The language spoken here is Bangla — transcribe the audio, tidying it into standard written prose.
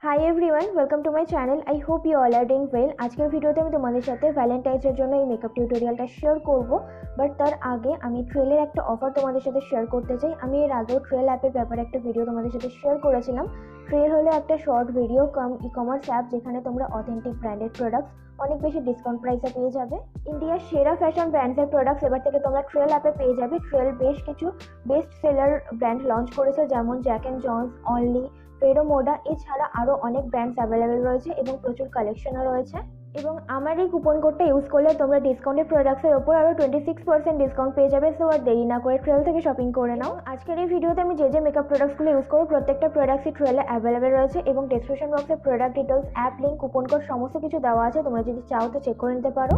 High everyone, welcome to my channel. I hope you all are doing well. আজকের ভিডিওতে আমি তোমাদের সাথে ভ্যালেন্টাইন্সের জন্য এই মেকআপ টিউটোরিয়ালটা শেয়ার করব। বাট তার আগে আমি ট্রেলের একটা অফার তোমাদের সাথে শেয়ার করতে চাই। আমি এর আগেও ট্রেল অ্যাপের ব্যাপারে একটা ভিডিও তোমাদের সাথে শেয়ার করেছিলাম। ট্রেল হলো একটা শর্ট ভিডিও কাম ই কমার্স অ্যাপ, যেখানে তোমরা অথেন্টিক ব্র্যান্ডেড প্রোডাক্টস অনেক বেশি ডিসকাউন্ট প্রাইসে পেয়ে যাবে। ইন্ডিয়ার সেরা ফ্যাশন ব্র্যান্ডসের প্রোডাক্টস এবার থেকে তোমরা ট্রেল অ্যাপে পেয়ে যাবে। ট্রেল বেশ কিছু বেস্ট সেলার ব্র্যান্ড লঞ্চ করেছে, যেমন জ্যাক অ্যান্ড জন্স, অনলি, ফেরোমোডা। এছাড়া আরও অনেক ব্র্যান্ডস অ্যাভেলেবেল রয়েছে এবং প্রচুর কালেকশনও রয়েছে। এবং আমার এই কুপন কোডটা ইউজ করলে তোমরা ডিসকাউন্টেড প্রোডাক্টসের ওপর আরও 26% ডিসকাউন্ট পেয়ে যাবে। সো আর দেরি না করে ট্রেল থেকে শপিং করে নাও। আজকের এই ভিডিওতে আমি যে মেকআপ প্রোডাক্টসগুলো ইউজ করবো, প্রত্যেকটা প্রোডাক্টসই ট্রেলে অ্যাভেলেবেল রয়েছে এবং ডেসক্রিপশন বক্সে product details, app link, coupon code সমস্ত কিছু দেওয়া আছে। তোমরা যদি চাও তো চেক করে নিতে পারো।